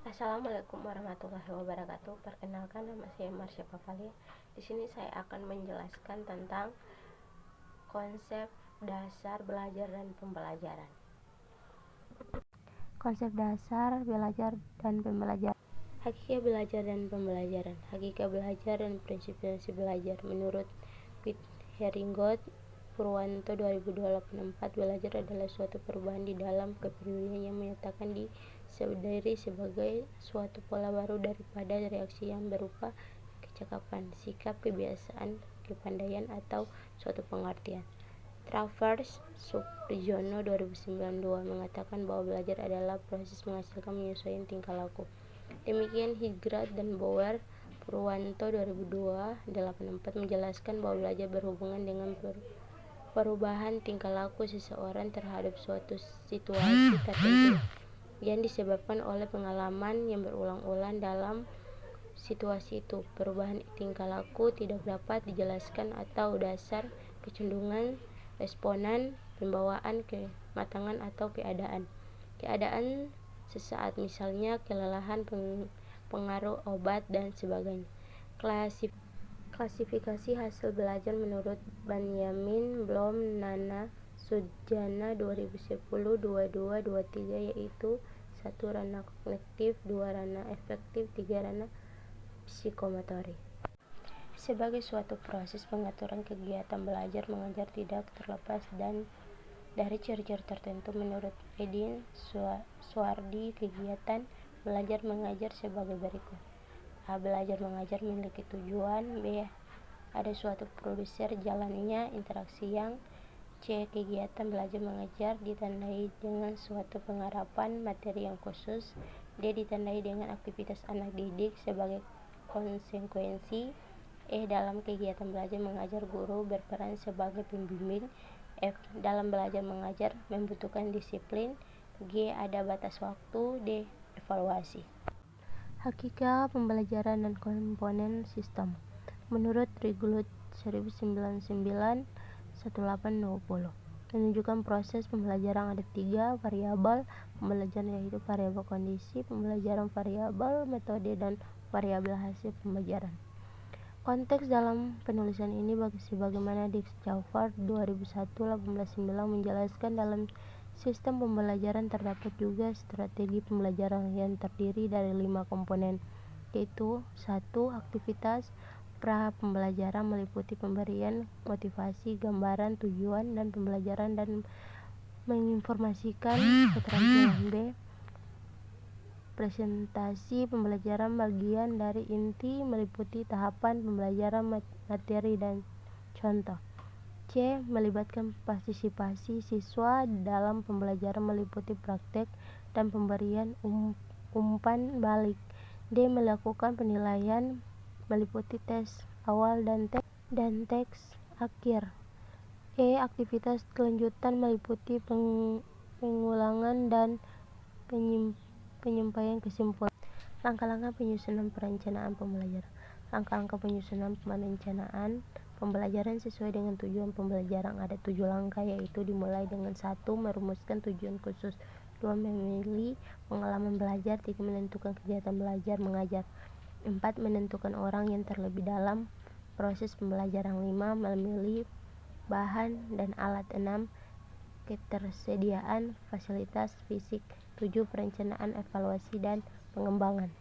Assalamualaikum warahmatullahi wabarakatuh. Perkenalkan, nama saya Marsha Pavalia. Di sini saya akan menjelaskan tentang konsep dasar belajar dan pembelajaran. Konsep dasar belajar dan pembelajaran. Hakikat belajar dan pembelajaran. Hakikat belajar dan prinsip-prinsip belajar. Menurut Pitt Herringold Purwanto 2024, belajar adalah suatu perubahan di dalam kepedulian yang menyatakan diri sebagai suatu pola baru daripada reaksi yang berupa kecakapan, sikap, kebiasaan, kepandaian, atau suatu pengertian. Travers Supriyono 2092 mengatakan bahwa belajar adalah proses menghasilkan menyesuaikan tingkah laku. Demikian Higrat dan Bower Purwanto 2084 menjelaskan bahwa belajar berhubungan dengan perubahan tingkah laku seseorang terhadap suatu situasi tertentu yang disebabkan oleh pengalaman yang berulang-ulang dalam situasi itu. Perubahan tingkah laku tidak dapat dijelaskan atau dasar kecenderungan responan, pembawaan, kematangan, atau keadaan sesaat, misalnya kelelahan, pengaruh obat, dan sebagainya. Klasifikasi hasil belajar menurut Benjamin Bloom Nana Sujana 2010-2223 yaitu 1. Ranah kognitif, 2. Ranah afektif, 3. Ranah psikomotorik. Sebagai suatu proses pengaturan kegiatan belajar mengajar tidak terlepas dari ciri-ciri tertentu. Menurut Edin Suardi, kegiatan belajar mengajar sebagai berikut. A. Belajar mengajar memiliki tujuan. B. Ada suatu produser jalannya interaksi yang. C. Kegiatan belajar mengajar ditandai dengan suatu penggarapan materi yang khusus. D. Ditandai dengan aktivitas anak didik sebagai konsekuensi. E. Dalam kegiatan belajar mengajar guru berperan sebagai pembimbing. F. Dalam belajar mengajar membutuhkan disiplin. G. Ada batas waktu. D. Evaluasi. Hakikat pembelajaran dan komponen sistem. Menurut Regulut 1999-1820 menunjukkan proses pembelajaran ada 3 variabel pembelajaran, yaitu variabel kondisi pembelajaran, variabel metode, dan variabel hasil pembelajaran. Konteks dalam penulisan ini sebagaimana Dick Crawford 2001-18-9 menjelaskan, dalam sistem pembelajaran terdapat juga strategi pembelajaran yang terdiri dari 5 komponen, yaitu 1. Aktivitas pra pembelajaran meliputi pemberian motivasi, gambaran tujuan dan pembelajaran, dan menginformasikan keterampilan. B. Presentasi pembelajaran bagian dari inti meliputi tahapan pembelajaran materi dan contoh. C. Melibatkan partisipasi siswa dalam pembelajaran meliputi praktek dan pemberian umpan balik. D. Melakukan penilaian meliputi tes awal dan tes akhir. E. Aktivitas kelanjutan meliputi pengulangan dan penyampaian kesimpulan. Langkah-langkah penyusunan perencanaan pembelajaran. Langkah-langkah penyusunan perencanaan pembelajaran sesuai dengan tujuan pembelajaran ada 7 langkah, yaitu dimulai dengan 1. Merumuskan tujuan khusus. 2. Memilih pengalaman belajar. 3. Menentukan kegiatan belajar mengajar. 4. Menentukan orang yang terlibat dalam proses pembelajaran. 5. Memilih bahan dan alat. 6. Ketersediaan fasilitas fisik. 7. Perencanaan, evaluasi, dan pengembangan.